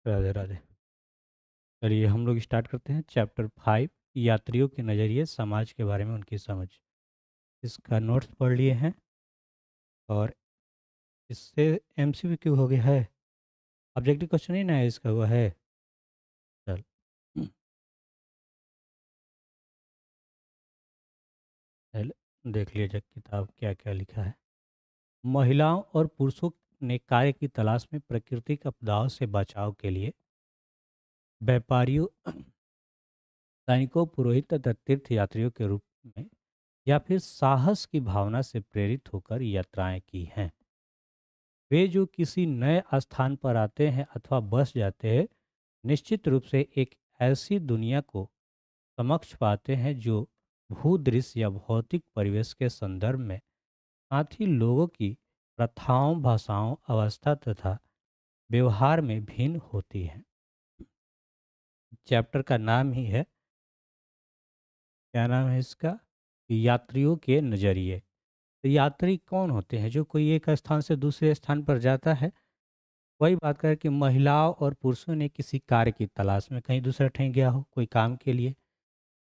राधे राधे। चलिए हम लोग स्टार्ट करते हैं चैप्टर 5, यात्रियों के नज़रिए समाज के बारे में उनकी समझ। इसका नोट्स पढ़ लिए हैं और इससे एमसीक्यू हो गया है। ऑब्जेक्टिव क्वेश्चन ही ना है, इसका हुआ है। चल पहले देख लीजिए किताब क्या क्या लिखा है। महिलाओं और पुरुषों ने कार्य की तलाश में प्राकृतिक आपदाओं से बचाव के लिए व्यापारियों, सैनिकों, पुरोहित तथा तीर्थ यात्रियों के रूप में या फिर साहस की भावना से प्रेरित होकर यात्राएं की हैं। वे जो किसी नए स्थान पर आते हैं अथवा बस जाते हैं, निश्चित रूप से एक ऐसी दुनिया को समक्ष पाते हैं जो भूदृश्य या भौतिक परिवेश के संदर्भ में साथ ही लोगों की प्रथाओं, भाषाओं, अवस्था तथा व्यवहार में भिन्न होती है। चैप्टर का नाम ही है, क्या नाम है इसका? यात्रियों के नज़रिए। तो यात्री कौन होते हैं? जो कोई एक स्थान से दूसरे स्थान पर जाता है। वही बात करें कि महिलाओं और पुरुषों ने किसी कार्य की तलाश में कहीं दूसरा कहीं गया हो, कोई काम के लिए,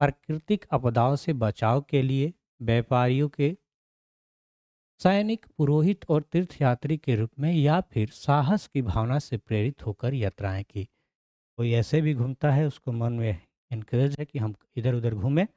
प्राकृतिक आपदाओं से बचाव के लिए, व्यापारियों के, सैनिक, पुरोहित और तीर्थयात्री के रूप में या फिर साहस की भावना से प्रेरित होकर यात्राएं की। कोई ऐसे भी घूमता है, उसको मन में इनकरेज है कि हम इधर उधर घूमें।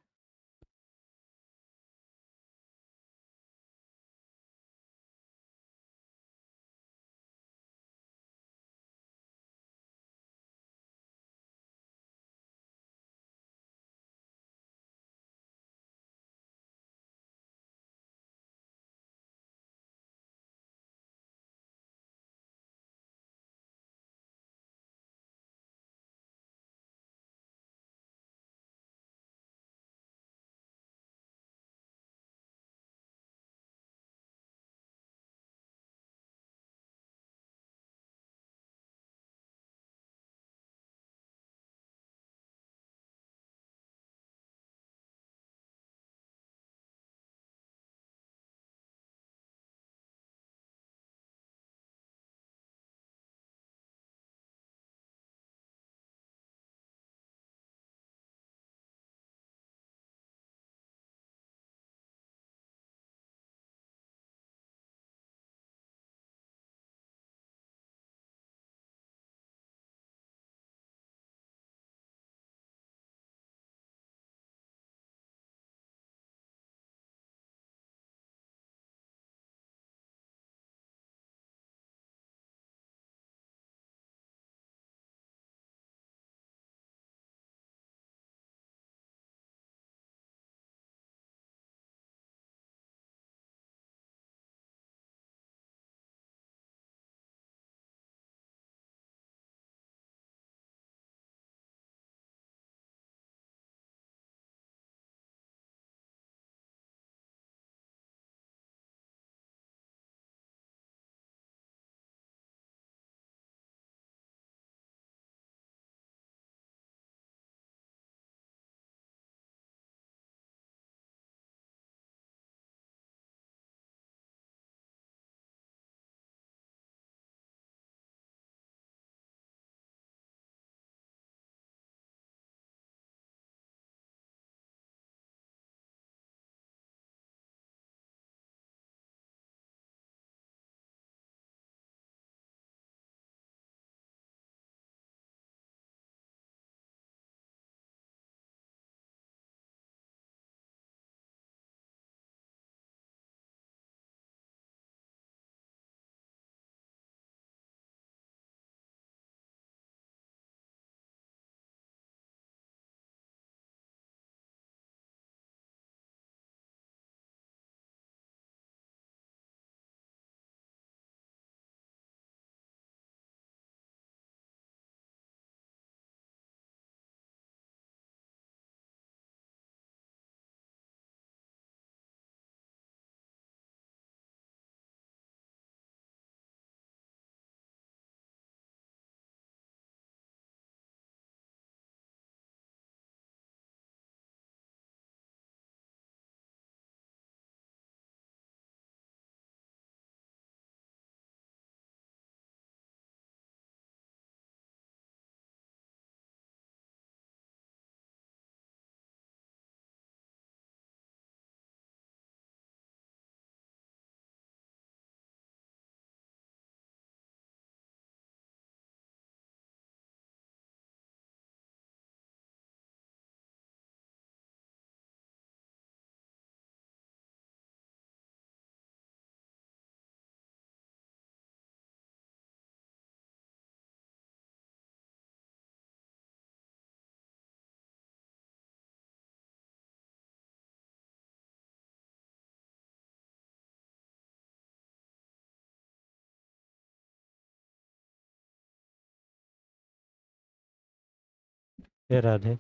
राधे।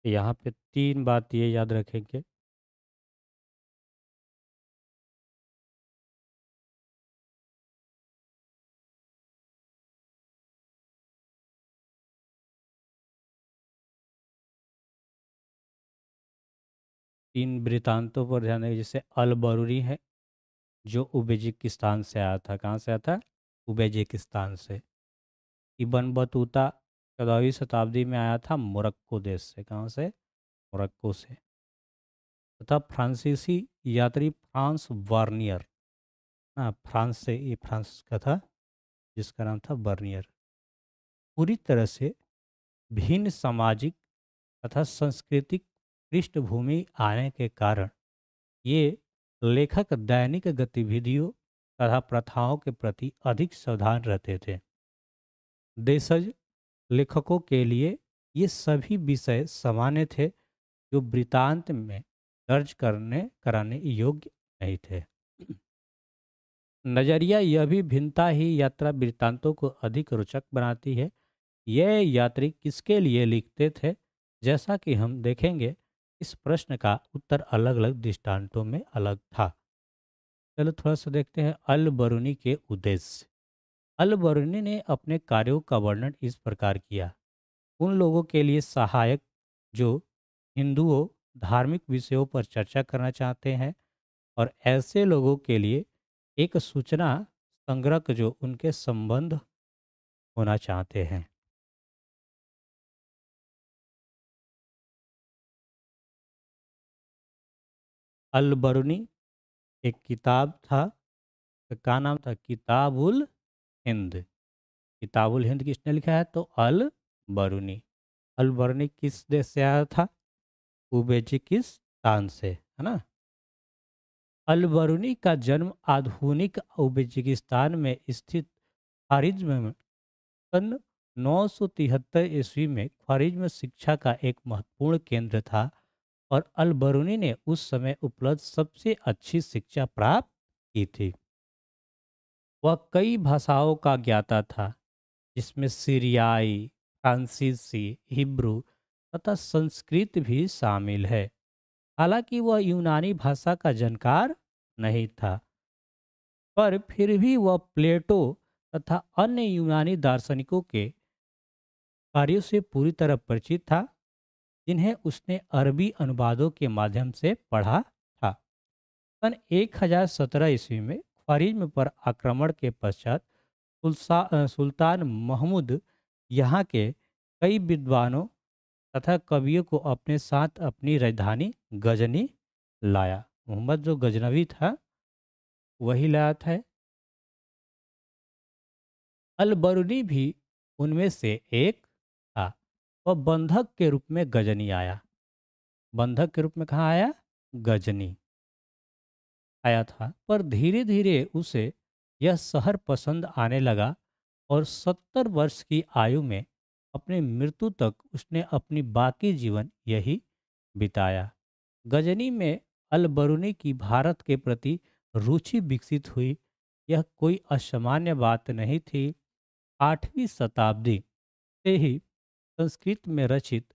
यहाँ पे 3 बात ये याद रखेंगे। 3 वृत्तांतों पर ध्यान दें, जैसे अल बरूनी है, जो उज़्बेकिस्तान से आया था। कहाँ से आया था? उज़्बेकिस्तान से। इब्न बतूता 14वीं शताब्दी में आया था मोरक्को देश से। कहाँ से? मोरक्को से। तथा फ्रांसीसी यात्री फ्रांस वार्नियर, हाँ, फ्रांस से, ये फ्रांस का था, जिसका नाम था बर्नियर। पूरी तरह से भिन्न सामाजिक तथा सांस्कृतिक पृष्ठभूमि आने के कारण ये लेखक दैनिक गतिविधियों तथा प्रथाओं के प्रति अधिक सावधान रहते थे। देशज लेखकों के लिए ये सभी विषय सामान्य थे, जो वृत्तांत में दर्ज करने कराने योग्य नहीं थे। नजरिया यह भी भिन्नता ही यात्रा वृत्तांतों को अधिक रोचक बनाती है। ये यात्री किसके लिए लिखते थे, जैसा कि हम देखेंगे, इस प्रश्न का उत्तर अलग अलग दृष्टांतों में अलग था। चलो थोड़ा सा देखते हैं अल बरूनी के उद्देश्य। अल बरूनी ने अपने कार्यों का वर्णन इस प्रकार किया। उन लोगों के लिए सहायक जो हिंदुओं धार्मिक विषयों पर चर्चा करना चाहते हैं, और ऐसे लोगों के लिए एक सूचना संग्रह जो उनके संबंध होना चाहते हैं। अल बरूनी एक किताब था, का नाम था किताबुल हिंद। किताबुल हिंद किसने लिखा है? तो अल बरूनी। अल बरूनी किस देश से आया था? उज़्बेकिस्तान से, है ना। अल बरूनी का जन्म आधुनिक उज़्बेकिस्तान में स्थित ख्वारिज़्म में सन 973 ईस्वी में ख्वारिज़्म शिक्षा का एक महत्वपूर्ण केंद्र था, और अल बरूनी ने उस समय उपलब्ध सबसे अच्छी शिक्षा प्राप्त की थी। वह कई भाषाओं का ज्ञाता था, जिसमें सीरियाई, फ्रांसीसी, हिब्रू तथा संस्कृत भी शामिल है। हालांकि वह यूनानी भाषा का जानकार नहीं था, पर फिर भी वह प्लेटो तथा अन्य यूनानी दार्शनिकों के कार्यों से पूरी तरह परिचित था, जिन्हें उसने अरबी अनुवादों के माध्यम से पढ़ा था। सन 1017 ईस्वी में ख्वारिज़्म पर आक्रमण के पश्चात सुल्तान महमूद यहाँ के कई विद्वानों तथा कवियों को अपने साथ अपनी राजधानी गजनी लाया। मोहम्मद जो गजनवी था, वही लाया था। अल बरूनी भी उनमें से एक था। वह बंधक के रूप में गजनी आया। बंधक के रूप में कहाँ आया? गजनी आया था, पर धीरे धीरे उसे यह शहर पसंद आने लगा, और 70 वर्ष की आयु में अपनी मृत्यु तक उसने अपनी बाकी जीवन यही बिताया। गजनी में अल बरूनी की भारत के प्रति रुचि विकसित हुई। यह कोई असामान्य बात नहीं थी। 8वीं शताब्दी से ही संस्कृत में रचित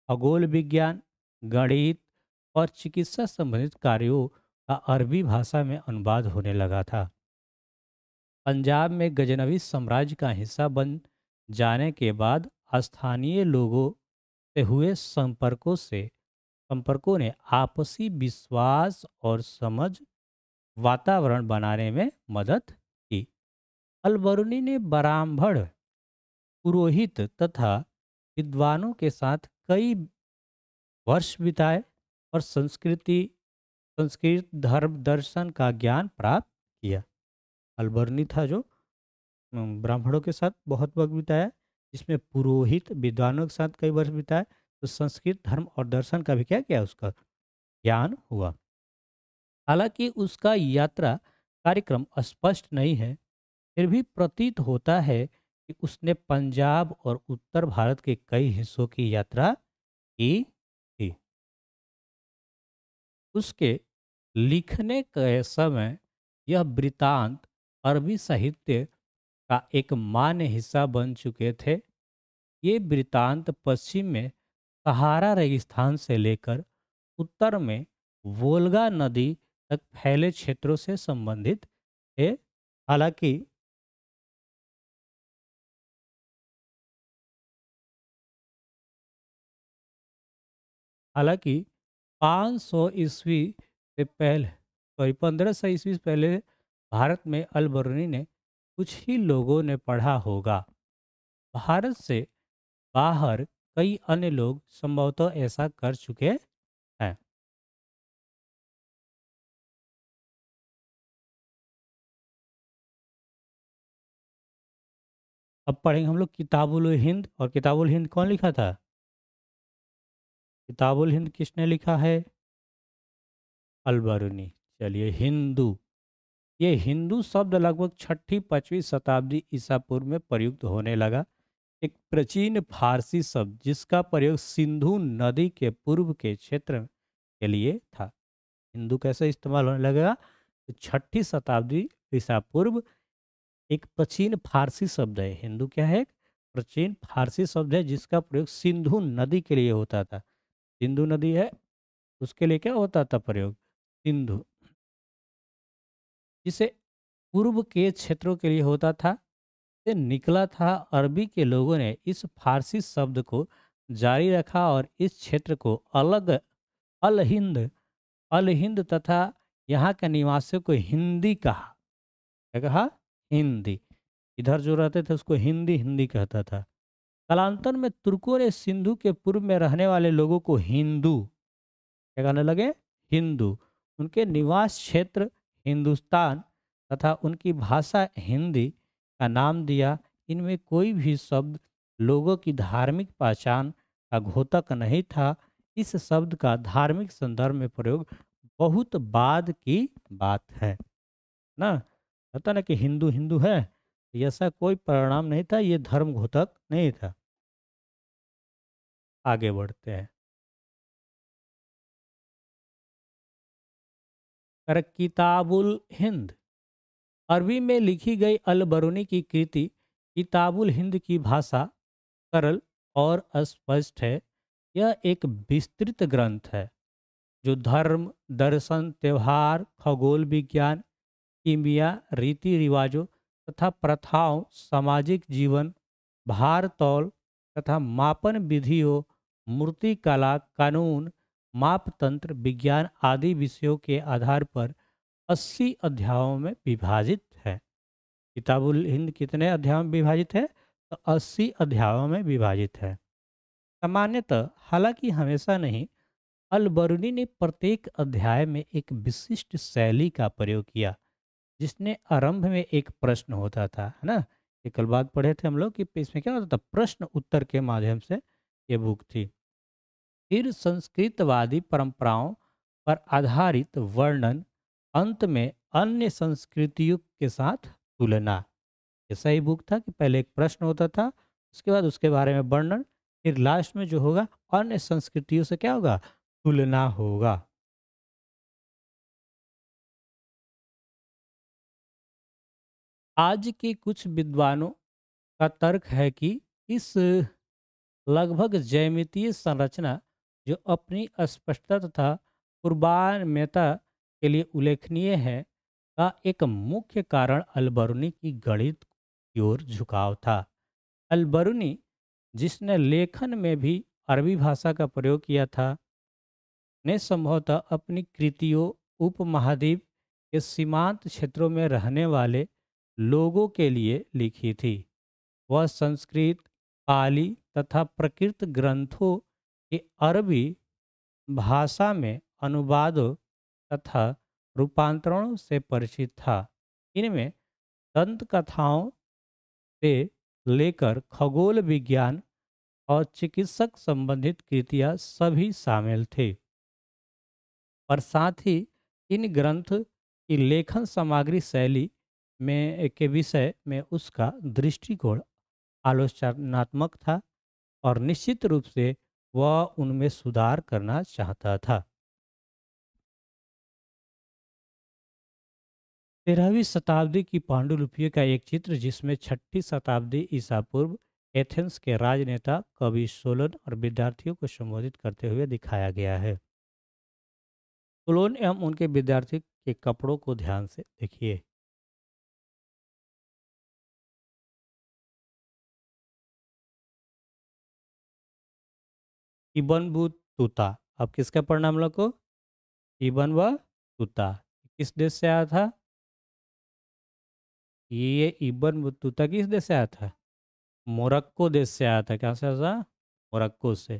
खगोल विज्ञान, गणित और चिकित्सा संबंधित कार्यों का अरबी भाषा में अनुवाद होने लगा था। पंजाब में गजनवी साम्राज्य का हिस्सा बन जाने के बाद स्थानीय लोगों से हुए संपर्कों ने आपसी विश्वास और समझ वातावरण बनाने में मदद की। अल बरूनी ने ब्राह्मण, पुरोहित तथा विद्वानों के साथ कई वर्ष बिताए, और संस्कृत धर्म दर्शन का ज्ञान प्राप्त किया। अल बरूनी था जो ब्राह्मणों के साथ बहुत वक्त बिताया, जिसमें पुरोहित विद्वानों के साथ कई वर्ष बिताए, तो संस्कृत धर्म और दर्शन का भी क्या किया उसका ज्ञान हुआ। हालांकि उसका यात्रा कार्यक्रम स्पष्ट नहीं है, फिर भी प्रतीत होता है कि उसने पंजाब और उत्तर भारत के कई हिस्सों की यात्रा की थी। उसके लिखने के समय यह वृत्तांत अरबी साहित्य का एक मान्य हिस्सा बन चुके थे। ये वृत्तांत पश्चिम में सहारा रेगिस्तान से लेकर उत्तर में वोल्गा नदी तक फैले क्षेत्रों से संबंधित थे। हालांकि हालांकि 500 ईस्वी से पहले, 1500 ईस्वी से पहले भारत में अल-बरूनी ने कुछ ही लोगों ने पढ़ा होगा। भारत से बाहर कई अन्य लोग संभवतः ऐसा कर चुके हैं। अब पढ़ेंगे हम लोग किताबुल हिंद। और किताबुल हिंद कौन लिखा था? किताबुल हिंद किसने लिखा है? अल-बरूनी। चलिए, हिंदू। ये हिंदू शब्द लगभग छठी 5वीं शताब्दी ईसा पूर्व में प्रयुक्त होने लगा। एक प्राचीन फारसी शब्द जिसका प्रयोग सिंधु नदी के पूर्व के क्षेत्र के लिए था। हिंदू कैसे इस्तेमाल होने लगेगा? तो छठी शताब्दी ईसा पूर्व एक प्राचीन फारसी शब्द है। हिंदू क्या है? एक प्राचीन फारसी शब्द है जिसका प्रयोग सिंधु नदी के लिए होता था। सिंधु नदी है, उसके लिए क्या होता था प्रयोग? सिंधु, जिसे पूर्व के क्षेत्रों के लिए होता था, से निकला था। अरबी के लोगों ने इस फारसी शब्द को जारी रखा और इस क्षेत्र को अलग अल हिंद अल हिंद तथा यहाँ के निवासियों को हिंदी कहा। क्या कहा? हिंदी। इधर जो रहते थे उसको हिंदी हिंदी कहता था। कालांतर में तुर्कों ने सिंधु के पूर्व में रहने वाले लोगों को हिंदू क्या कहने लगे? हिंदू। उनके निवास क्षेत्र हिंदुस्तान तथा उनकी भाषा हिंदी का नाम दिया। इनमें कोई भी शब्द लोगों की धार्मिक पहचान का घोतक नहीं था। इस शब्द का धार्मिक संदर्भ में प्रयोग बहुत बाद की बात है ना। कहता ना कि हिंदू हिंदू है, ये ऐसा कोई परिणाम नहीं था, ये धर्म घोतक नहीं था। आगे बढ़ते हैं। कर किताबुल हिंद अरबी में लिखी गई अल बरूनी की कृति किताबुल हिंद की भाषा सरल और अस्पष्ट है। यह एक विस्तृत ग्रंथ है जो धर्म, दर्शन, त्योहार, खगोल विज्ञान, कीमिया, रीति रिवाजों तथा प्रथाओं, सामाजिक जीवन, भार तौल तथा मापन विधियों, मूर्ति कला, कानून, मापतंत्र, विज्ञान आदि विषयों के आधार पर 80 अध्यायों में विभाजित है। किताबुल हिंद कितने अध्यायों में विभाजित है? तो 80 अध्यायों में विभाजित है। सामान्यतः, हालांकि हमेशा नहीं, अल बरूनी ने प्रत्येक अध्याय में एक विशिष्ट शैली का प्रयोग किया, जिसने आरंभ में एक प्रश्न होता था, है ना। ये कल बात पढ़े थे हम लोग कि इसमें क्या होता था, प्रश्न उत्तर के माध्यम से ये बुक थी। फिर संस्कृतवादी परंपराओं पर आधारित वर्णन, अंत में अन्य संस्कृतियों के साथ तुलना। ऐसा ही बुक था कि पहले एक प्रश्न होता था, उसके बाद उसके बारे में वर्णन, फिर लास्ट में जो होगा अन्य संस्कृतियों से क्या होगा, तुलना होगा। आज के कुछ विद्वानों का तर्क है कि इस लगभग ज्यामितीय संरचना, जो अपनी स्पष्टता तथा पूर्वान्यता के लिए उल्लेखनीय है, का एक मुख्य कारण अलबरूनी की गणित की ओर झुकाव था। अलबरूनी, जिसने लेखन में भी अरबी भाषा का प्रयोग किया था, ने संभवतः अपनी कृतियों उपमहाद्वीप के सीमांत क्षेत्रों में रहने वाले लोगों के लिए लिखी थी। वह संस्कृत, पाली तथा प्रकृत ग्रंथों के अरबी भाषा में अनुवादों तथा रूपांतरणों से परिचित था। इनमें दंत कथाओं से लेकर खगोल विज्ञान, और चिकित्सक संबंधित कृतियां सभी शामिल थे। और साथ ही इन ग्रंथ की लेखन सामग्री शैली में के विषय में उसका दृष्टिकोण आलोचनात्मक था और निश्चित रूप से वह उनमें सुधार करना चाहता था। 13वीं शताब्दी की पांडुलिपियों का एक चित्र जिसमें 6ठी शताब्दी ईसा पूर्व एथेंस के राजनेता कवि सोलन और विद्यार्थियों को संबोधित करते हुए दिखाया गया है। सोलोन एवं उनके विद्यार्थी के कपड़ों को ध्यान से देखिए। इबन बतूता, अब किसका पढ़ना हम लोग को? Ibn Battuta. किस देश से आया था? ये इबन बतूता किस देश से आया था? मोरक्को देश से आया था। कहाँ से आया था? मोरक्को से।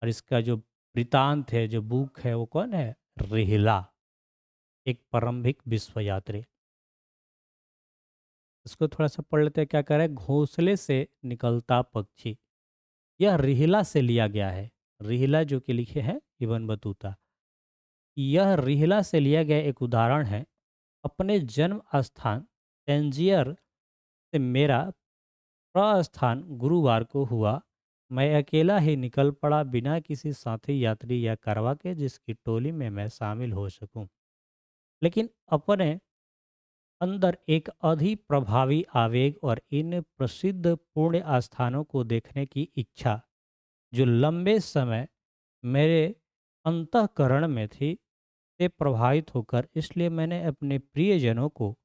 और इसका जो वृतांत है, जो बुक है, वो कौन है? रिहला, एक प्रारंभिक विश्व यात्री। इसको थोड़ा सा पढ़ लेते हैं। क्या कह रहा है? घोंसले से निकलता पक्षी। यह रिहला से लिया गया है। रिहला जो कि लिखे हैं इबन बतूता। यह रिहला से लिया गया एक उदाहरण है। अपने जन्म स्थान तंजियर से मेरा प्रस्थान गुरुवार को हुआ। मैं अकेला ही निकल पड़ा, बिना किसी साथी यात्री या कारवा के जिसकी टोली में मैं शामिल हो सकूं। लेकिन अपने अंदर एक अधि प्रभावी आवेग और इन प्रसिद्ध पुण्य स्थानों को देखने की इच्छा, जो लंबे समय मेरे अंतःकरण में थी, से प्रभावित होकर इसलिए मैंने अपने प्रियजनों को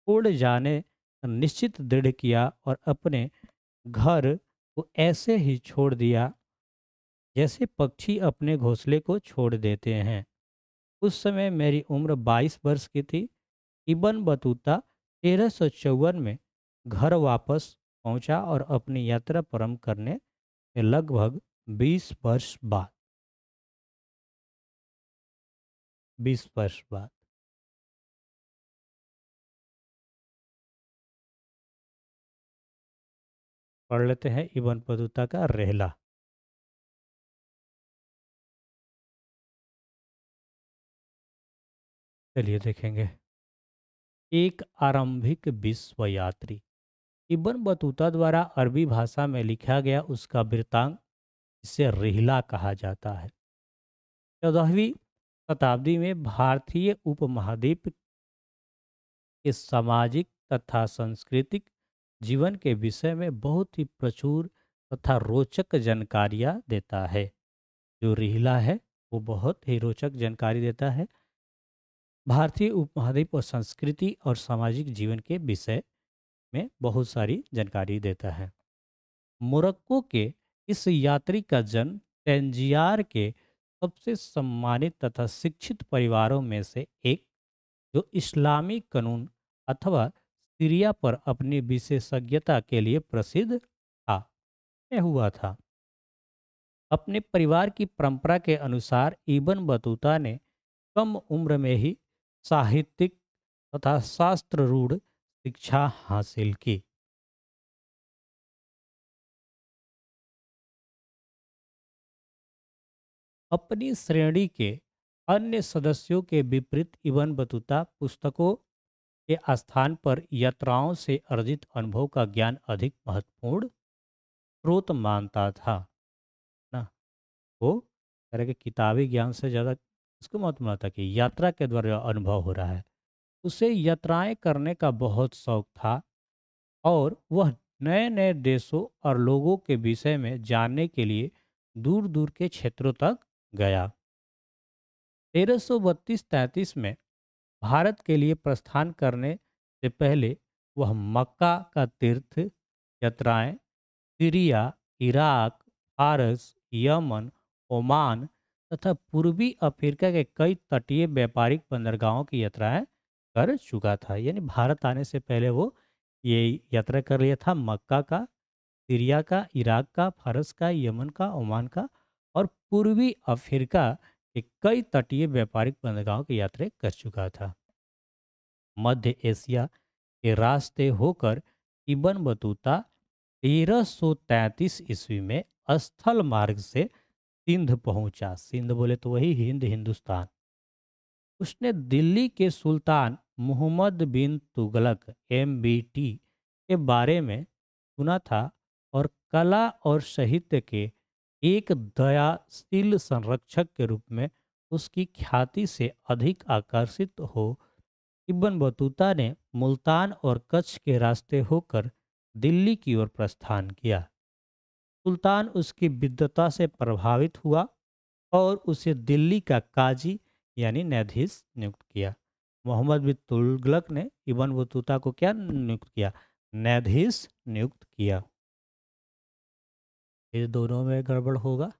उड़ जाने का निश्चित दृढ़ किया और अपने घर को ऐसे ही छोड़ दिया जैसे पक्षी अपने घोंसले को छोड़ देते हैं। उस समय मेरी उम्र 22 वर्ष की थी। इबन बतूता 1354 में घर वापस पहुंचा और अपनी यात्रा प्रारंभ करने के लगभग 20 वर्ष बाद 20 वर्ष बाद पढ़ लेते हैं इबन बतूता का रहला। चलिए देखेंगे। एक आरंभिक विश्व यात्री। इब्न बतूता द्वारा अरबी भाषा में लिखा गया उसका वृत्तांत, जिसे रिहला कहा जाता है, 14वीं शताब्दी में भारतीय उपमहाद्वीप के सामाजिक तथा सांस्कृतिक जीवन के विषय में बहुत ही प्रचुर तथा रोचक जानकारियाँ देता है। जो रिहला है वो बहुत ही रोचक जानकारी देता है भारतीय उपमहाद्वीप और संस्कृति और सामाजिक जीवन के विषय में बहुत सारी जानकारी देता है। मोरक्को के इस यात्री का जन्म तंजियार के सबसे सम्मानित तथा शिक्षित परिवारों में से एक, जो इस्लामी कानून अथवा सीरिया पर अपनी विशेषज्ञता के लिए प्रसिद्ध था, में हुआ था। अपने परिवार की परंपरा के अनुसार इब्न बतूता ने कम उम्र में ही साहित्यिक तथा शास्त्र रूढ़ शिक्षा हासिल की। अपनी श्रेणी के अन्य सदस्यों के विपरीत इब्न बतूता पुस्तकों के स्थान पर यात्राओं से अर्जित अनुभव का ज्ञान अधिक महत्वपूर्ण स्रोत मानता था ना। वो तरह के किताबी ज्ञान से ज़्यादा इसको महत्व मानता कि यात्रा के द्वारा अनुभव हो रहा है। उसे यात्राएं करने का बहुत शौक था और वह नए नए देशों और लोगों के विषय में जानने के लिए दूर दूर के क्षेत्रों तक गया। 1332-33 में भारत के लिए प्रस्थान करने से पहले वह मक्का का तीर्थ यात्राएं, सीरिया, इराक, फारस, यमन, ओमान तथा पूर्वी अफ्रीका के कई तटीय व्यापारिक बंदरगाहों की यात्राएं कर चुका था। यानी भारत आने से पहले वो ये यात्रा कर लिया था मक्का का, सीरिया का, इराक का, फारस का, यमन का, ओमान का और पूर्वी अफ्रीका के कई तटीय व्यापारिक बंदरगाहों की यात्रा कर चुका था। मध्य एशिया के रास्ते होकर इब्न बतूता 1333 ईस्वी में स्थल मार्ग से सिंध पहुंचा। सिंध बोले तो वही हिंद, हिंदुस्तान। उसने दिल्ली के सुल्तान मोहम्मद बिन तुगलक MBT के बारे में सुना था और कला और साहित्य के एक दयाशील संरक्षक के रूप में उसकी ख्याति से अधिक आकर्षित हो इब्न बतूता ने मुल्तान और कच्छ के रास्ते होकर दिल्ली की ओर प्रस्थान किया। सुल्तान उसकी विद्वता से प्रभावित हुआ और उसे दिल्ली का काजी यानी न्यायाधीश नियुक्त किया। मोहम्मद बिन तुगलक ने इब्न बतूता को क्या नियुक्त किया? न्यायाधीश नियुक्त किया। ये दोनों में गड़बड़ होगा।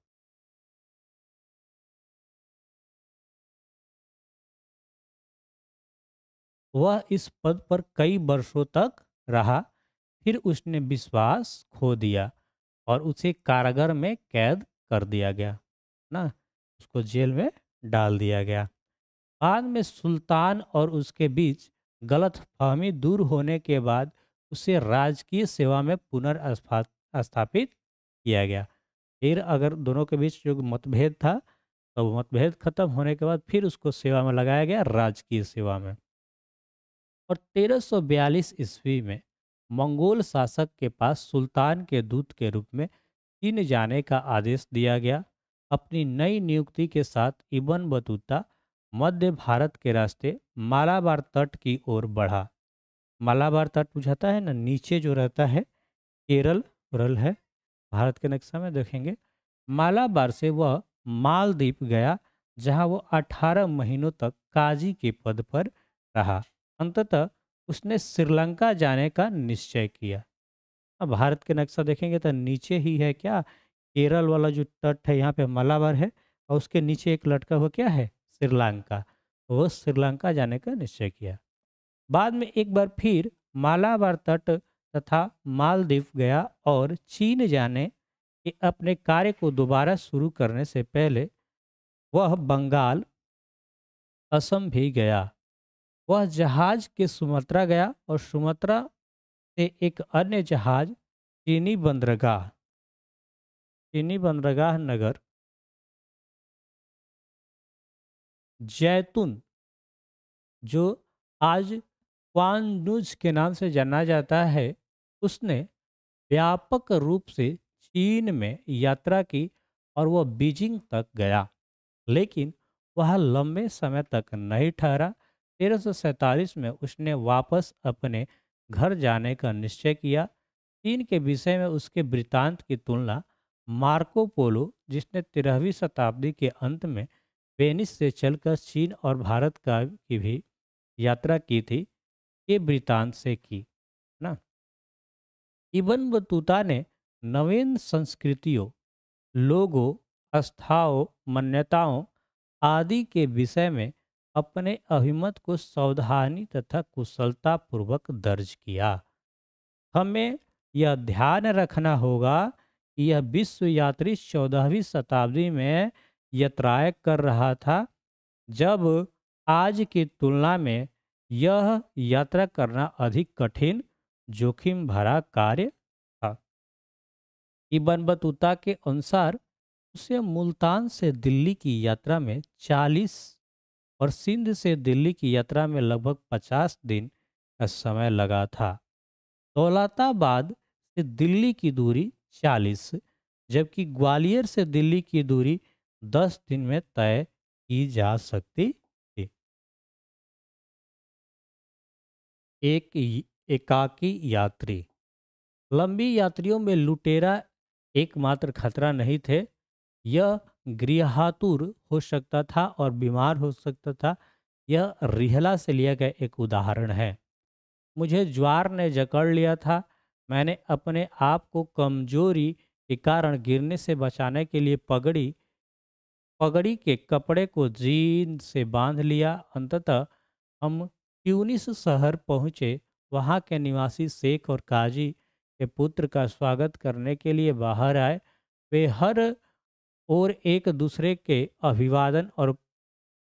वह इस पद पर कई वर्षों तक रहा, फिर उसने विश्वास खो दिया और उसे कारागार में कैद कर दिया गया ना, उसको जेल में डाल दिया गया। बाद में सुल्तान और उसके बीच गलतफहमी दूर होने के बाद उसे राजकीय सेवा में पुनर्स्थापित किया गया। फिर अगर दोनों के बीच जो मतभेद था तो वो मतभेद खत्म होने के बाद फिर उसको सेवा में लगाया गया, राजकीय सेवा में। और 1342 ईस्वी में मंगोल शासक के पास सुल्तान के दूत के रूप में चीन जाने का आदेश दिया गया। अपनी नई नियुक्ति के साथ इब्न बतूता मध्य भारत के रास्ते मालाबार तट की ओर बढ़ा। मालाबार तट बुझाता है ना, नीचे जो रहता है केरल रल है, भारत के नक्शा में देखेंगे। मालाबार से वह मालदीप गया, जहां वो 18 महीनों तक काजी के पद पर रहा। अंततः उसने श्रीलंका जाने का निश्चय किया। अब भारत के नक्शा देखेंगे तो नीचे ही है क्या, केरल वाला जो तट है यहाँ पे मालाबार है और उसके नीचे एक लटका हुआ क्या है, श्रीलंका। वो श्रीलंका जाने का निश्चय किया। बाद में एक बार फिर मालाबार तट तथा मालदीव गया और चीन जाने के अपने कार्य को दोबारा शुरू करने से पहले वह बंगाल, असम भी गया। वह जहाज के सुमात्रा गया और सुमात्रा से एक अन्य जहाज चीनी बंदरगाह नगर जैतून, जो आज क्वानजूज के नाम से जाना जाता है, उसने व्यापक रूप से चीन में यात्रा की और वह बीजिंग तक गया, लेकिन वह लंबे समय तक नहीं ठहरा। 1347 में उसने वापस अपने घर जाने का निश्चय किया। चीन के विषय में उसके वृत्तांत की तुलना मार्को पोलो, जिसने 13वीं शताब्दी के अंत में वेनिस से चलकर चीन और भारत का की भी यात्रा की थी, के वृत्तांत से की ना। इब्न बतूता ने नवीन संस्कृतियों, लोगों, आस्थाओं, मान्यताओं आदि के विषय में अपने अभिमत को सावधानी तथा कुशलता पूर्वक दर्ज किया। हमें यह ध्यान रखना होगा कि यह विश्व यात्री 14वीं शताब्दी में यात्राएं कर रहा था, जब आज की तुलना में यह यात्रा करना अधिक कठिन, जोखिम भरा कार्य था। इब्न बतूता के अनुसार उसे मुल्तान से दिल्ली की यात्रा में 40 और सिंध से दिल्ली की यात्रा में लगभग 50 दिन का समय लगा था। दौलताबाद से दिल्ली की दूरी 40, जबकि ग्वालियर से दिल्ली की दूरी 10 दिन में तय की जा सकती थी। एकाकी यात्री। लंबी यात्रियों में लुटेरा एकमात्र खतरा नहीं थे। यह गृहातुर हो सकता था और बीमार हो सकता था। यह रिहला से लिया गया एक उदाहरण है। मुझे ज्वार ने जकड़ लिया था। मैंने अपने आप को कमजोरी के कारण गिरने से बचाने के लिए पगड़ी पगड़ी के कपड़े को जीन से बांध लिया। अंततः हम ट्यूनिस शहर पहुँचे। वहाँ के निवासी शेख और काजी के पुत्र का स्वागत करने के लिए बाहर आए। वे हर और एक दूसरे के अभिवादन और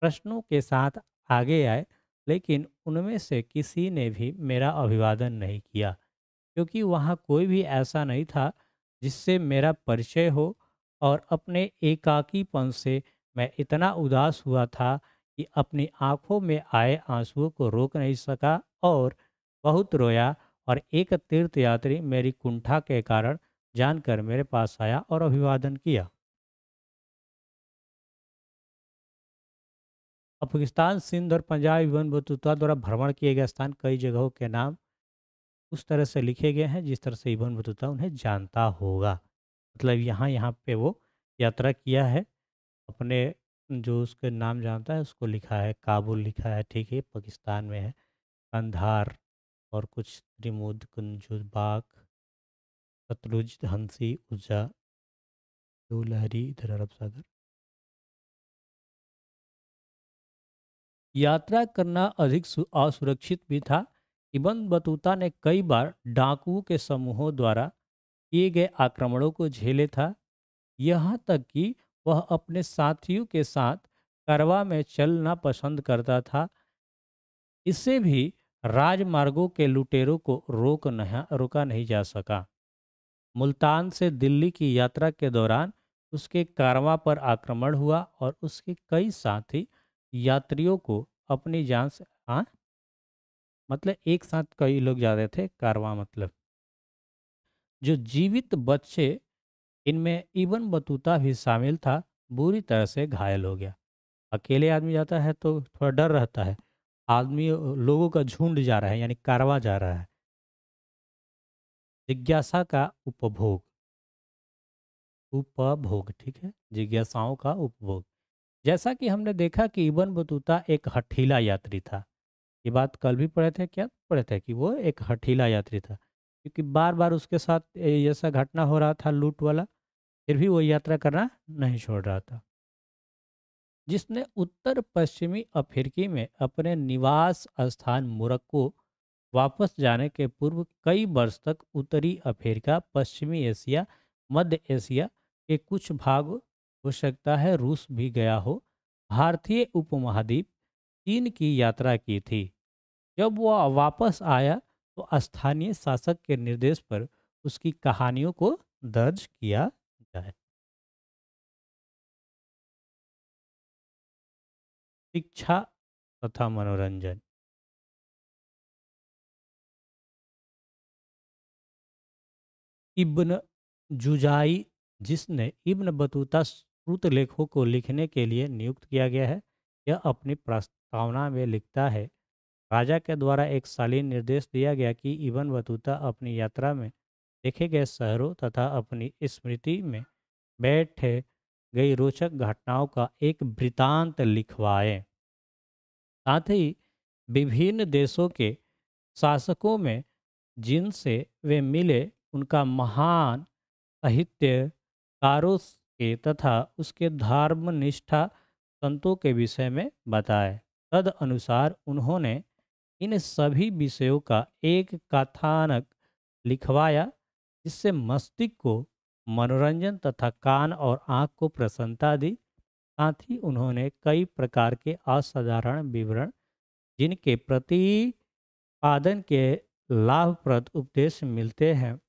प्रश्नों के साथ आगे आए, लेकिन उनमें से किसी ने भी मेरा अभिवादन नहीं किया। क्योंकि वहाँ कोई भी ऐसा नहीं था जिससे मेरा परिचय हो, और अपने एकाकीपन से मैं इतना उदास हुआ था कि अपनी आंखों में आए आंसुओं को रोक नहीं सका और बहुत रोया। और एक तीर्थयात्री मेरी कुंठा के कारण जानकर मेरे पास आया और अभिवादन किया। पाकिस्तान, सिंध और पंजाब इबन बतूता द्वारा भ्रमण किए गए स्थान कई जगहों के नाम उस तरह से लिखे गए हैं जिस तरह से इबन बतूता उन्हें जानता होगा। मतलब यहाँ यहाँ पे वो यात्रा किया है, अपने जो उसके नाम जानता है उसको लिखा है। काबुल लिखा है, ठीक है, पाकिस्तान में है। कंधार और कुछ त्रिमुद, कुंजुबाक, सतलुज, हंसी, उजा, दो लहरी, इधर अरब सागर। यात्रा करना अधिक असुरक्षित भी था। इब्न बतूता ने कई बार डाकुओं के समूहों द्वारा किए गए आक्रमणों को झेले था। यहाँ तक कि वह अपने साथियों के साथ करवा में चलना पसंद करता था। इससे भी राजमार्गों के लुटेरों को रोका नहीं जा सका। मुल्तान से दिल्ली की यात्रा के दौरान उसके कारवां पर आक्रमण हुआ और उसके कई साथी यात्रियों को अपनी जान से, हाँ, मतलब एक साथ कई लोग जा रहे थे, कारवां मतलब, जो जीवित बच्चे, इनमें इब्न बतूता भी शामिल था, बुरी तरह से घायल हो गया। अकेले आदमी जाता है तो थोड़ा डर रहता है, आदमी लोगों का झुंड जा रहा है यानी कारवां जा रहा है। जिज्ञासा का उपभोग, उपभोग, ठीक है, जिज्ञासाओं का उपभोग। जैसा कि हमने देखा कि इब्न बतूता एक हठीला यात्री था। ये बात कल भी पढ़े थे, क्या पढ़े थे कि वो एक हठीला यात्री था, क्योंकि बार बार उसके साथ ऐसा घटना हो रहा था लूट वाला, फिर भी वो यात्रा करना नहीं छोड़ रहा था। जिसने उत्तर पश्चिमी अफ्रीकी में अपने निवास स्थान मोरक्को वापस जाने के पूर्व कई वर्ष तक उत्तरी अफ्रीका, पश्चिमी एशिया, मध्य एशिया के कुछ भाग, हो सकता है रूस भी गया हो, भारतीय उपमहाद्वीप, चीन की यात्रा की थी। जब वह वापस आया तो स्थानीय शासक के निर्देश पर उसकी कहानियों को दर्ज किया जाए। शिक्षा तथा मनोरंजन। इब्न जुजाई, जिसने इब्न बतूता श्रुत लेखों को लिखने के लिए नियुक्त किया गया है, यह अपनी प्रस्तावना में लिखता है, राजा के द्वारा एक शालीन निर्देश दिया गया कि इब्न बतूता अपनी यात्रा में देखे गए शहरों तथा अपनी स्मृति में बैठे गई रोचक घटनाओं का एक वृतांत लिखवाए। साथ ही विभिन्न देशों के शासकों में जिनसे वे मिले, उनका महान साहित्यकारों के तथा उसके धर्मनिष्ठा संतों के विषय में बताए। तद अनुसार उन्होंने इन सभी विषयों का एक कथानक लिखवाया, जिससे मस्तिष्क को मनोरंजन तथा कान और आँख को प्रसन्नता दी। साथ ही उन्होंने कई प्रकार के असाधारण विवरण, जिनके प्रतिपादन के लाभप्रद उपदेश मिलते हैं,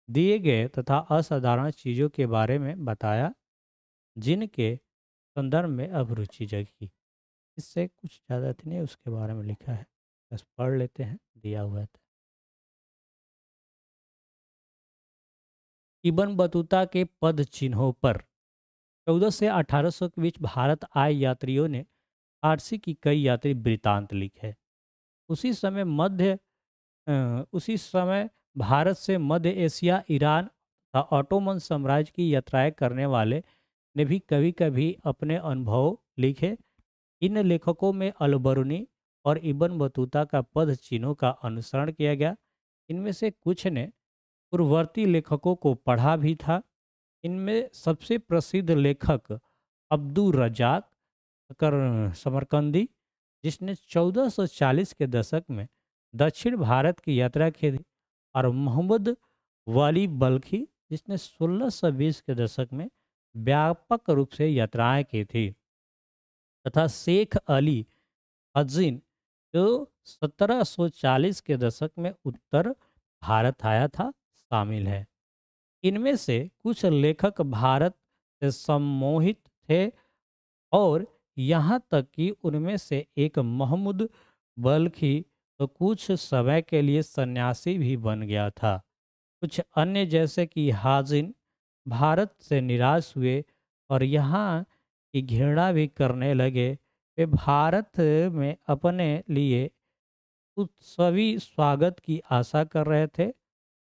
दिए गए तथा असाधारण चीज़ों के बारे में बताया, जिनके संदर्भ में अभिरुचि जगी। इससे कुछ ज़्यादा नहीं उसके बारे में लिखा है, बस पढ़ लेते हैं, दिया हुआ था। इब्न बतूता के पद चिन्हों पर 1400 से 1800 के बीच भारत आए यात्रियों ने फारसी की कई यात्री वृतांत लिखे। उसी समय उसी समय भारत से मध्य एशिया, ईरान तथा ऑटोमन साम्राज्य की यात्राएं करने वाले ने भी कभी कभी अपने अनुभव लिखे। इन लेखकों में अलबरूनी और इब्न बतूता का पद चिन्हों का अनुसरण किया गया। इनमें से कुछ ने पूर्ववर्ती लेखकों को पढ़ा भी था। इनमें सबसे प्रसिद्ध लेखक अब्दुल रजाक समरकंदी, जिसने 1440 के दशक में दक्षिण भारत की यात्रा की थी, और मोहम्मद वाली बल्खी, जिसने 1620 के दशक में व्यापक रूप से यात्राएं की थी, तथा शेख अली हजीन, जो 1740 के दशक में उत्तर भारत आया था शामिल है। इनमें से कुछ लेखक भारत से सम्मोहित थे और यहाँ तक कि उनमें से एक महमूद बल्खी तो कुछ समय के लिए सन्यासी भी बन गया था। कुछ अन्य जैसे कि हाजिन भारत से निराश हुए और यहाँ की घृणा भी करने लगे। वे भारत में अपने लिए उत्सवी स्वागत की आशा कर रहे थे।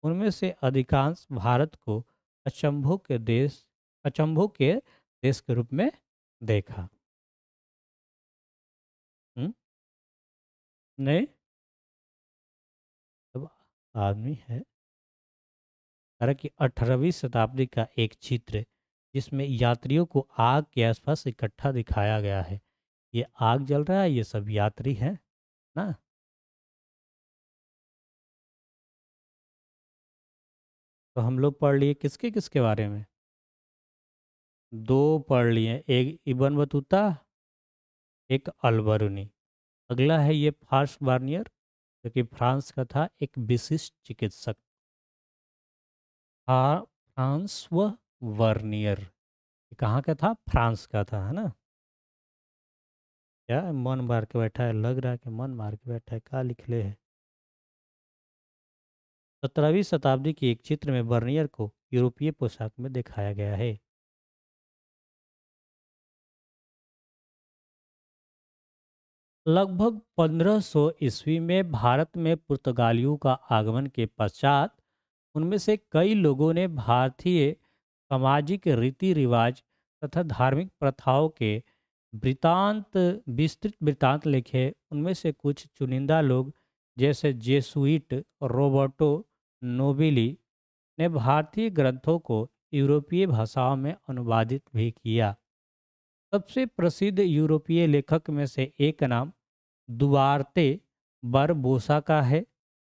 उनमें से अधिकांश भारत को अचंभों के देश के रूप में देखा। हुँ? नहीं, अब आदमी है। हालाँकि 18वीं शताब्दी का एक चित्र जिसमें यात्रियों को आग के आसपास इकट्ठा दिखाया गया है। ये आग जल रहा है, ये सब यात्री हैं, ना? तो हम लोग पढ़ लिए किसके-किसके बारे में? 2 पढ़ लिए, एक इब्न बतूता, एक अल-बरूनी। अगला है ये फार्स बार्नियर जो कि फ्रांस का था, एक विशिष्ट चिकित्सक। फ्रांसवा वर्नियर, ये कहाँ का था? फ्रांस का था, है ना? क्या मन मार के बैठा है? लग रहा है कि मन मार के बैठा है, क्या लिखले है? 17वीं शताब्दी के एक चित्र में बर्नियर को यूरोपीय पोशाक में दिखाया गया है। लगभग 1500 ईस्वी में भारत में पुर्तगालियों का आगमन के पश्चात उनमें से कई लोगों ने भारतीय सामाजिक रीति रिवाज तथा धार्मिक प्रथाओं के वृतांत विस्तृत वृतांत लिखे। उनमें से कुछ चुनिंदा लोग जैसे जेसुइट रोबर्टो नोबिली ने भारतीय ग्रंथों को यूरोपीय भाषाओं में अनुवादित भी किया। सबसे प्रसिद्ध यूरोपीय लेखक में से एक नाम दुआर्ते बरबोसा का है,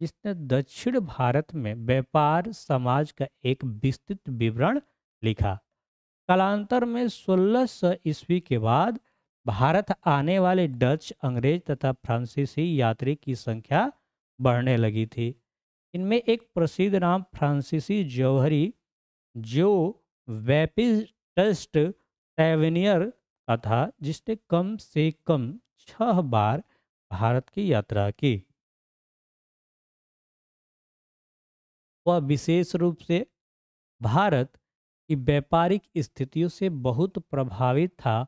जिसने दक्षिण भारत में व्यापार समाज का एक विस्तृत विवरण लिखा। कालांतर में 1600 ईस्वी के बाद भारत आने वाले डच, अंग्रेज तथा फ्रांसीसी यात्री की संख्या बढ़ने लगी थी। इनमें एक प्रसिद्ध नाम फ्रांसीसी जौहरी जो वेपिस्टस्ट टैवेनियर का था, जिसने कम से कम 6 बार भारत की यात्रा की। वह विशेष रूप से भारत की व्यापारिक स्थितियों से बहुत प्रभावित था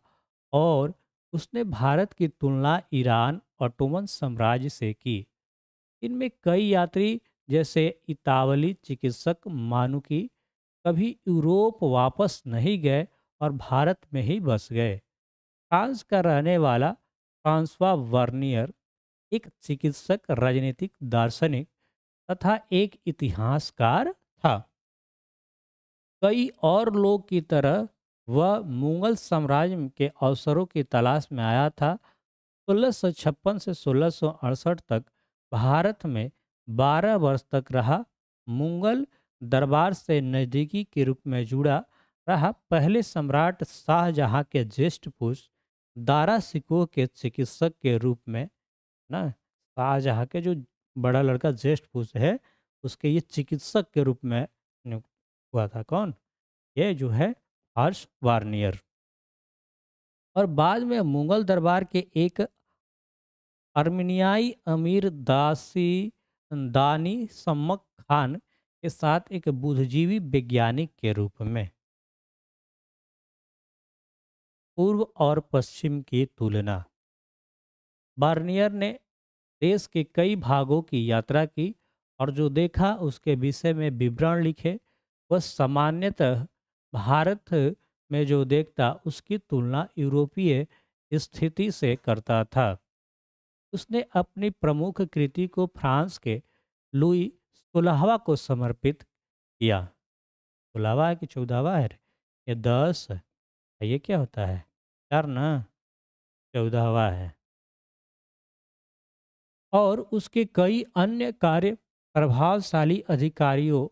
और उसने भारत की तुलना ईरान ऑटोमन साम्राज्य से की। इनमें कई यात्री जैसे इतावली चिकित्सक मानुकी कभी यूरोप वापस नहीं गए और भारत में ही बस गए। फ्रांस का रहने वाला फ्रांसवा वर्नियर एक चिकित्सक, राजनीतिक दार्शनिक तथा एक इतिहासकार था। कई और लोग की तरह वह मुगल साम्राज्य के अवसरों की तलाश में आया था। 1656 से 1668 तक भारत में 12 वर्ष तक रहा। मुगल दरबार से नज़दीकी के रूप में जुड़ा रहा। पहले सम्राट शाहजहां के ज्येष्ठ पुत्र दारा शिकोह के चिकित्सक के रूप में, ना, शाहजहां के जो बड़ा लड़का ज्येष्ठ पुत्र है उसके ये चिकित्सक के रूप में नियुक्त हुआ था। कौन? ये जो है हर्ष वार्नियर। और बाद में मुगल दरबार के एक अर्मीनियाई अमीर दासी दानी सम्मक खान के साथ एक बुद्धिजीवी वैज्ञानिक के रूप में। पूर्व और पश्चिम की तुलना। बार्नियर ने देश के कई भागों की यात्रा की और जो देखा उसके विषय में विवरण लिखे। वह सामान्यतः भारत में जो देखता उसकी तुलना यूरोपीय स्थिति से करता था। उसने अपनी प्रमुख कृति को फ्रांस के लुई 16वां को समर्पित किया। 16वां है कि 14वां है? ये 10 है। ये क्या होता है? 4 ना? 14वां है। और उसके कई अन्य कार्य प्रभावशाली अधिकारियों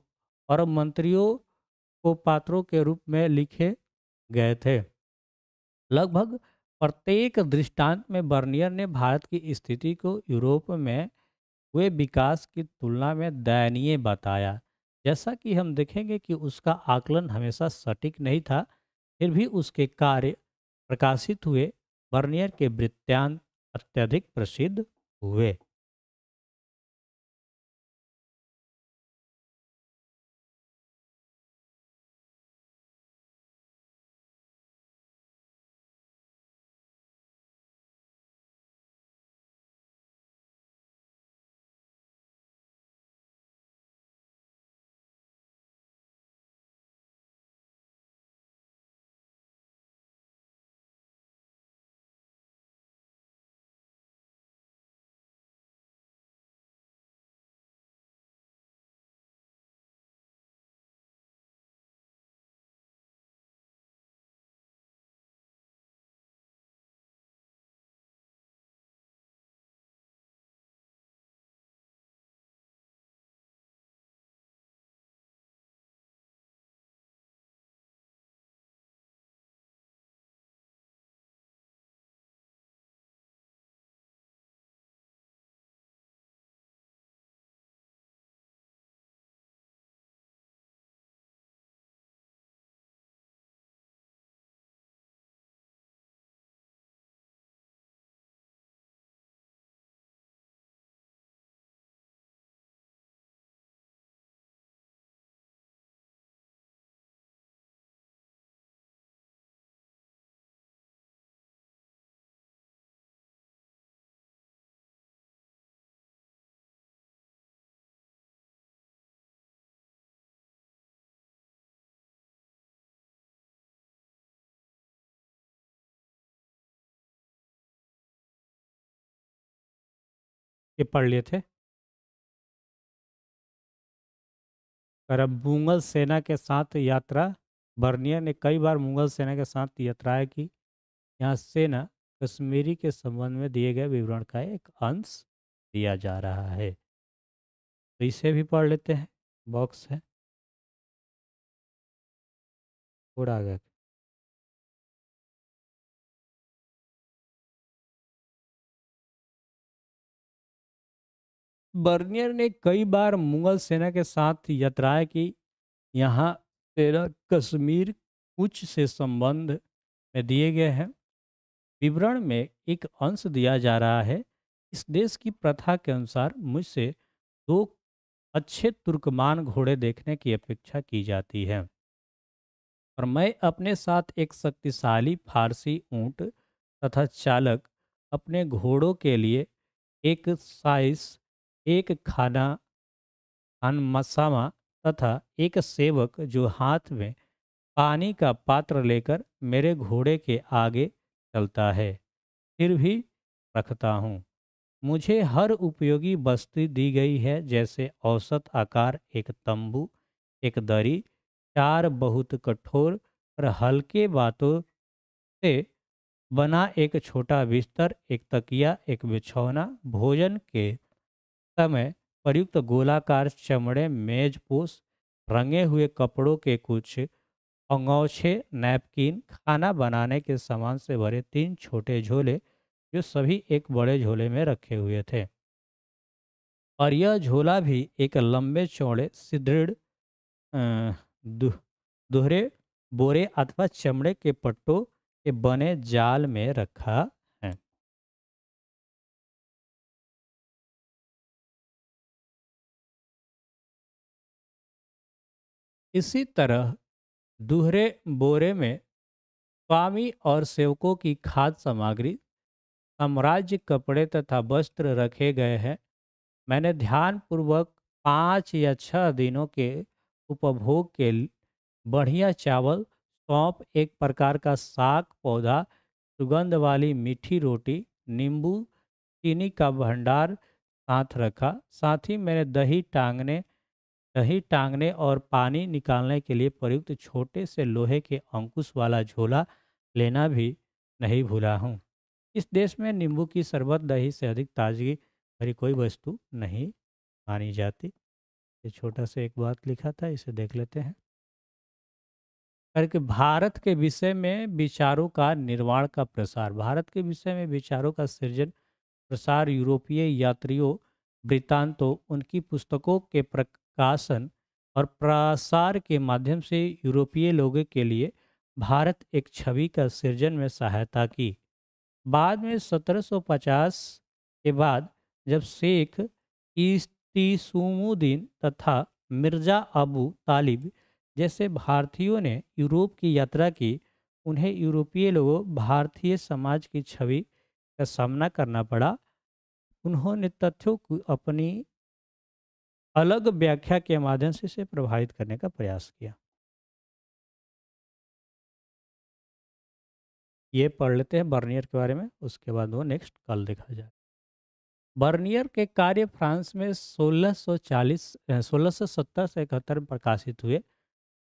और मंत्रियों को पात्रों के रूप में लिखे गए थे। लगभग प्रत्येक दृष्टांत में बर्नियर ने भारत की स्थिति को यूरोप में हुए विकास की तुलना में दयनीय बताया। जैसा कि हम देखेंगे कि उसका आकलन हमेशा सटीक नहीं था, फिर भी उसके कार्य प्रकाशित हुए। बर्नियर के वृत्तांत अत्यधिक प्रसिद्ध हुए। ये पढ़ लिए थे। और अब मुगल सेना के साथ यात्रा। बर्नियर ने कई बार मुगल सेना के साथ यात्राएं की। यहाँ सेना कश्मीरी के संबंध में दिए गए विवरण का एक अंश दिया जा रहा है, तो इसे भी पढ़ लेते हैं। बॉक्स है, थोड़ा आगे। बर्नियर ने कई बार मुगल सेना के साथ यात्राएं की। यहाँ तेरह कश्मीर उच्च से संबंध में दिए गए हैं। विवरण में एक अंश दिया जा रहा है। इस देश की प्रथा के अनुसार मुझसे दो अच्छे तुर्कमान घोड़े देखने की अपेक्षा की जाती है, और मैं अपने साथ एक शक्तिशाली फारसी ऊंट तथा चालक, अपने घोड़ों के लिए एक साइस, एक खाना मसामा तथा एक सेवक जो हाथ में पानी का पात्र लेकर मेरे घोड़े के आगे चलता है, फिर भी रखता हूँ। मुझे हर उपयोगी वस्तु दी गई है, जैसे औसत आकार एक तंबू, एक दरी, चार बहुत कठोर और हल्के बातों से बना एक छोटा बिस्तर, एक तकिया, एक बिछौना, भोजन के समय प्रयुक्त गोलाकार चमड़े मेजपोश, रंगे हुए कपड़ों के कुछ अंगोछे, नैपकिन, खाना बनाने के सामान से भरे तीन छोटे झोले, जो सभी एक बड़े झोले में रखे हुए थे। और यह झोला भी एक लंबे चौड़े सुदृढ़ दु- दोहरे बोरे अथवा चमड़े के पट्टों के बने जाल में रखा है। इसी तरह दूहरे बोरे में स्वामी और सेवकों की खाद्य सामग्री, साम्राज्य, कपड़े तथा वस्त्र रखे गए हैं। मैंने ध्यानपूर्वक 5 या 6 दिनों के उपभोग के बढ़िया चावल, सौंफ, एक प्रकार का साग पौधा, सुगंध वाली मीठी रोटी, नींबू, चीनी का भंडार साथ रखा। साथ ही मैंने दही टांगने और पानी निकालने के लिए प्रयुक्त छोटे से लोहे के अंकुश वाला झोला लेना भी नहीं भूला हूँ। इस देश में नींबू की शरबत दही से अधिक ताजगी भरी कोई वस्तु नहीं मानी जाती। ये छोटा सा एक बात लिखा था, इसे देख लेते हैं। करके भारत के विषय में विचारों का निर्माण का प्रसार। भारत के विषय में विचारों का सृजन प्रसार यूरोपीय यात्रियों वृत्तांतों उनकी पुस्तकों के प्रकाशन और प्रसार के माध्यम से यूरोपीय लोगों के लिए भारत एक छवि का सृजन में सहायता की। बाद में 1750 के बाद जब शेख इस्तीसुमुद्दीन तथा मिर्जा अबू तालिब जैसे भारतीयों ने यूरोप की यात्रा की, उन्हें यूरोपीय लोगों भारतीय समाज की छवि का सामना करना पड़ा। उन्होंने तथ्यों को अपनी अलग व्याख्या के माध्यम से इसे प्रभावित करने का प्रयास किया। ये पढ़ लेते हैं बर्नियर के बारे में, उसके बाद वो नेक्स्ट कल देखा जाए। बर्नियर के कार्य फ्रांस में 1670 से 71 में प्रकाशित हुए।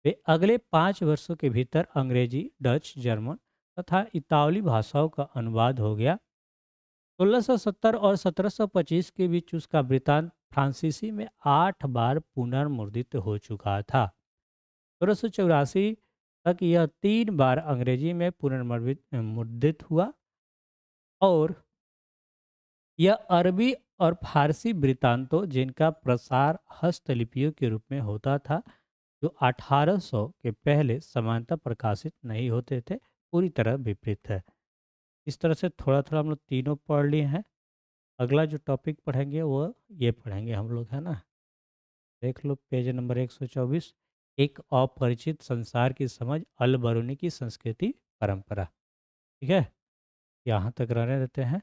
वे अगले 5 वर्षों के भीतर अंग्रेजी, डच, जर्मन तथा इतालवी भाषाओं का अनुवाद हो गया। 1670 और 1725 के बीच उसका वृत्तांत फ्रांसीसी में 8 बार पुनर्मुद्रित हो चुका था। 1684 तक यह 3 बार अंग्रेजी में पुनर्मुद्रित हुआ और यह अरबी और फारसी वृत्तांतों जिनका प्रसार हस्तलिपियों के रूप में होता था, जो 1800 के पहले समानता प्रकाशित नहीं होते थे, पूरी तरह विपरीत है। इस तरह से थोड़ा थोड़ा हम लोग तीनों पढ़ लिए हैं। अगला जो टॉपिक पढ़ेंगे वो ये पढ़ेंगे हम लोग, है ना। देख लो पेज नंबर 124, एक अपरिचित संसार की समझ, अल बरूनी की संस्कृति परंपरा। ठीक है, यहाँ तक रहने देते हैं।